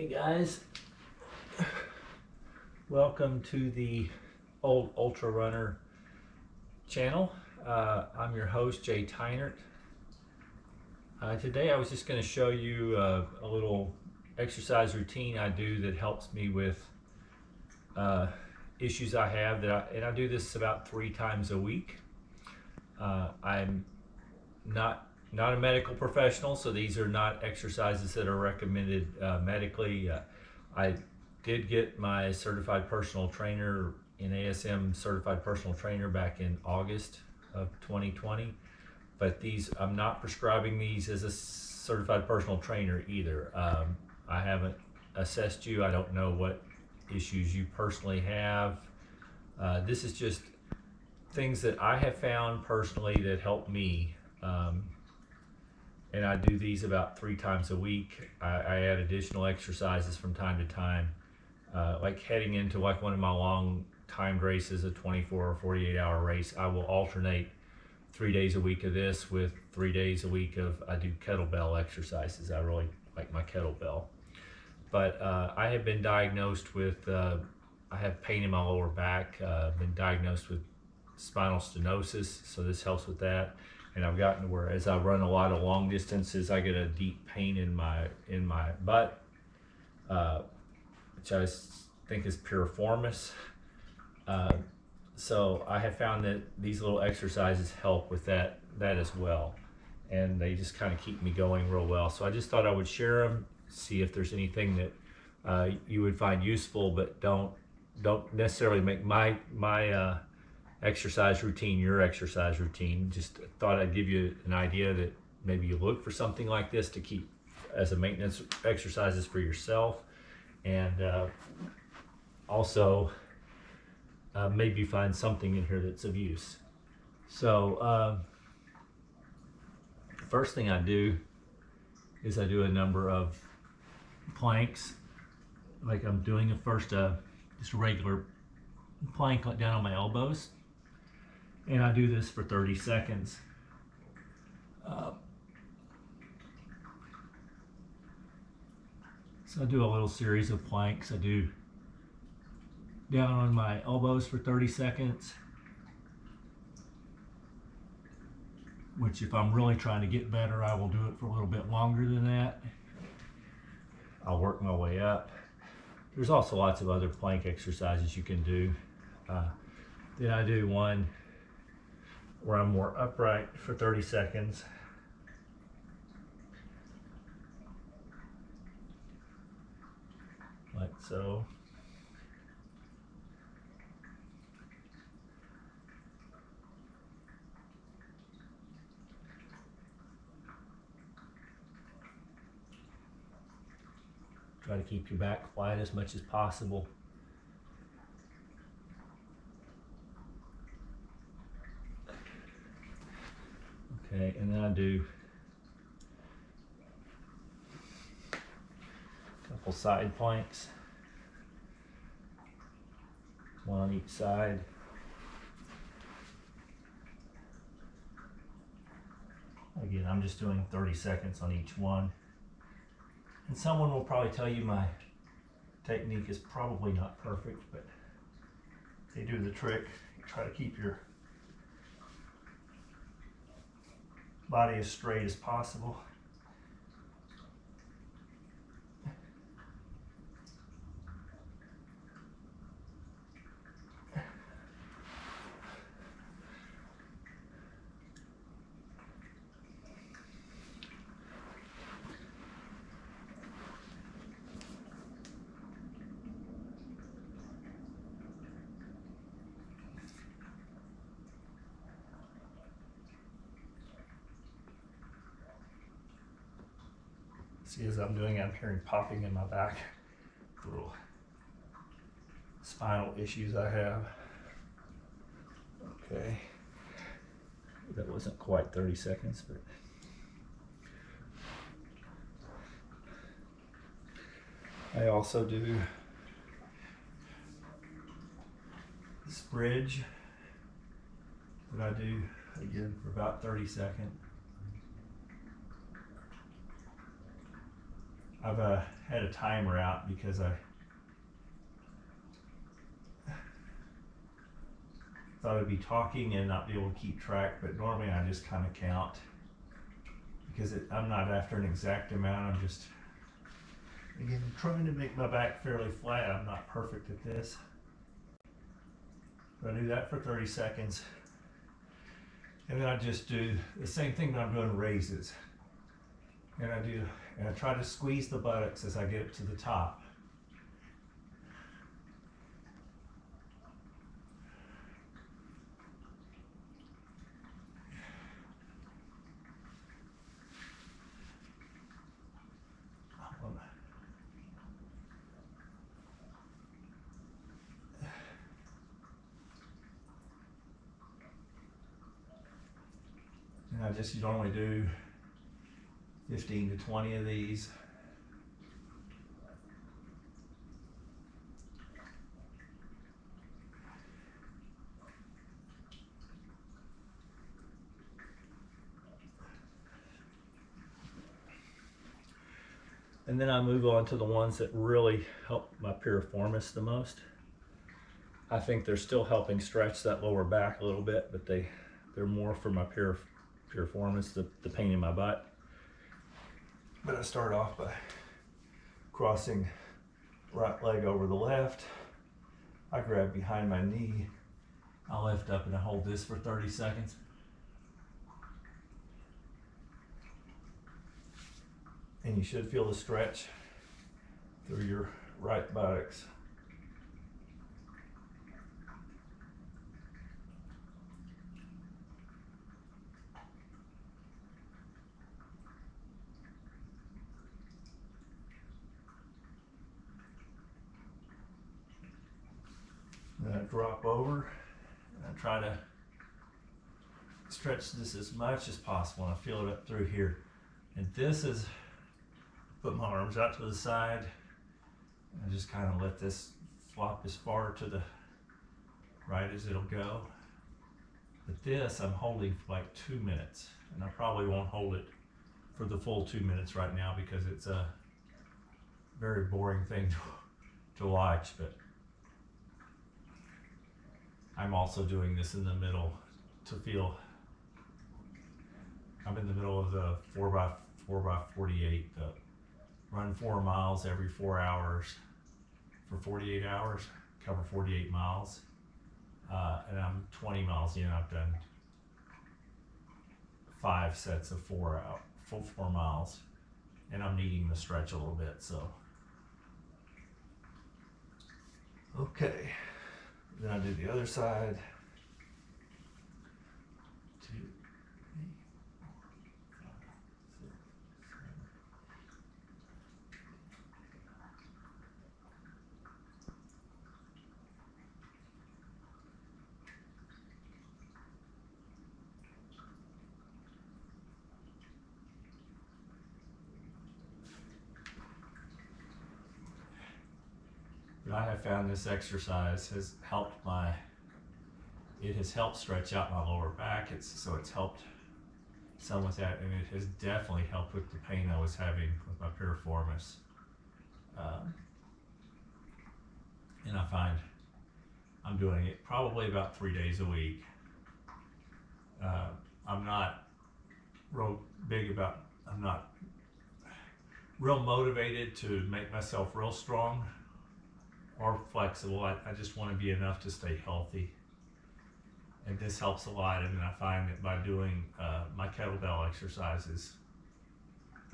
Hey guys, welcome to the Old Ultra Runner channel. I'm your host, Jay Tynert. Today I was just going to show you a little exercise routine I do that helps me with issues I have, and I do this about 3 times a week. I'm not a medical professional, so these are not exercises that are recommended medically. I did get my certified personal trainer in ASM certified personal trainer back in August of 2020, but I'm not prescribing these as a certified personal trainer either. I haven't assessed you. I don't know what issues you personally have. This is just things that I have found personally that help me. And I do these about 3 times a week. I add additional exercises from time to time. Like heading into like one of my long timed races, a 24 or 48 hour race, I will alternate 3 days a week of this with 3 days a week of, I do kettlebell exercises. I really like my kettlebell. But I have been diagnosed with, I have pain in my lower back, been diagnosed with spinal stenosis, so this helps with that. And I've gotten to where as I run a lot of long distances, I get a deep pain in my butt, which I think is piriformis. So I have found that these little exercises help with that as well, and they just kind of keep me going real well. So I just thought I would share them, see if there's anything that you would find useful, but don't necessarily make my exercise routine your exercise routine. Just thought I'd give you an idea that maybe you look for something like this to keep as a maintenance exercises for yourself, and also maybe find something in here that's of use. So first thing I do is I do a number of planks. Like I'm doing just a regular plank down on my elbows, and I do this for 30 seconds. So I do a little series of planks. I do down on my elbows for 30 seconds, which if I'm really trying to get better, I will do it for a little bit longer than that. I'll work my way up. There's also lots of other plank exercises you can do. Then I do one where I'm more upright for 30 seconds. Like so. Try to keep your back flat as much as possible. Okay, and then I do a couple side planks, one on each side. Again, I'm just doing 30 seconds on each one. And someone will probably tell you my technique is probably not perfect, but they do the trick. You try to keep your body as straight as possible. See, as I'm doing it, I'm hearing popping in my back. Little spinal issues I have. Okay. That wasn't quite 30 seconds, but I also do this bridge that I do again for about 30 seconds. I've had a timer out because I thought I'd be talking and not be able to keep track, but normally I just kind of count because I'm not after an exact amount. I'm just, again, trying to make my back fairly flat. I'm not perfect at this. But I do that for 30 seconds. And then I just do the same thing that I'm doing raises. And I try to squeeze the buttocks as I get it to the top. And I just normally do 15 to 20 of these. And then I move on to the ones that really help my piriformis the most. I think they're still helping stretch that lower back a little bit, but they're more for my piriformis, the pain in my butt. But I start off by crossing right leg over the left. I grab behind my knee. I lift up and I hold this for 30 seconds. And you should feel the stretch through your right buttocks. Then I drop over and I try to stretch this as much as possible. And I feel it up through here. And this is, put my arms out to the side. And I just kind of let this flop as far to the right as it'll go. But this I'm holding for like 2 minutes. And I probably won't hold it for the full 2 minutes right now because it's a very boring thing to watch. But I'm also doing this in the middle to feel, I'm in the middle of the 4x48, run 4 miles every 4 hours for 48 hours, cover 48 miles. And I'm 20 miles in, I've done 5 sets of 4 miles, and I'm needing to stretch a little bit, so. Okay. Then I do the other side. 2, 3, 4, 5, 6, 7. But I have found this exercise has helped it has helped stretch out my lower back. So it's helped some with that, and it has definitely helped with the pain I was having with my piriformis. And I find I'm doing it probably about 3 days a week. I'm not real big about, I'm not real motivated to make myself real strong or flexible. I just want to be enough to stay healthy. And this helps a lot. And I find that by doing my kettlebell exercises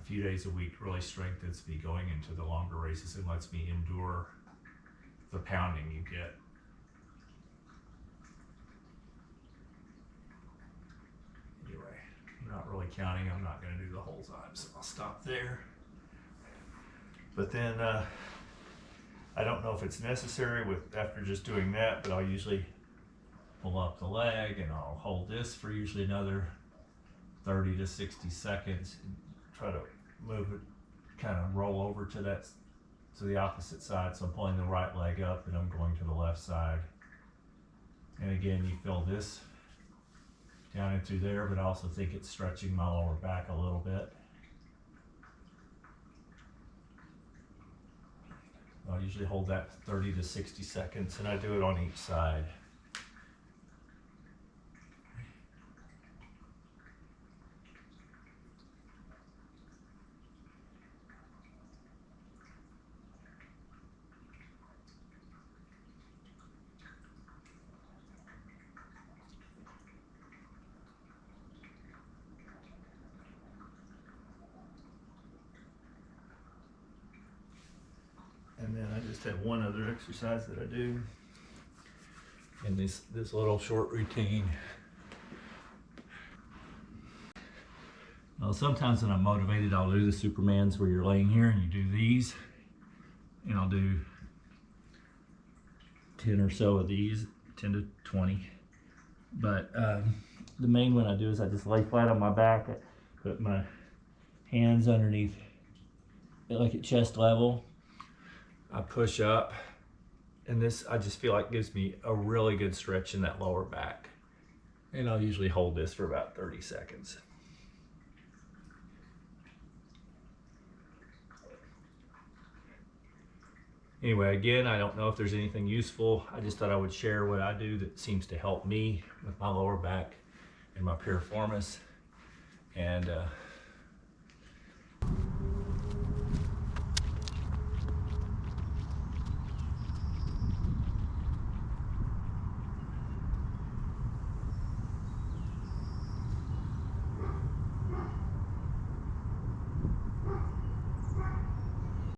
a few days a week really strengthens me going into the longer races and lets me endure the pounding you get. Anyway, I'm not really counting. I'm not going to do the whole time, so I'll stop there. But then I don't know if it's necessary after just doing that, but I'll usually pull up the leg and I'll hold this for usually another 30 to 60 seconds and try to move it, kind of roll over to the opposite side. So I'm pulling the right leg up and I'm going to the left side. And again, you feel this down into there, but I also think it's stretching my lower back a little bit. I'll usually hold that 30 to 60 seconds, and I do it on each side. And then I just have one other exercise that I do in this little short routine. Well, sometimes when I'm motivated, I'll do the Supermans where you're laying here and you do these, and I'll do 10 or so of these, 10 to 20. But the main one I do is I just lay flat on my back, put my hands underneath, like at chest level. I push up, and this I just feel like gives me a really good stretch in that lower back. And I'll usually hold this for about 30 seconds. Anyway, again, I don't know if there's anything useful. I just thought I would share what I do that seems to help me with my lower back and my piriformis. And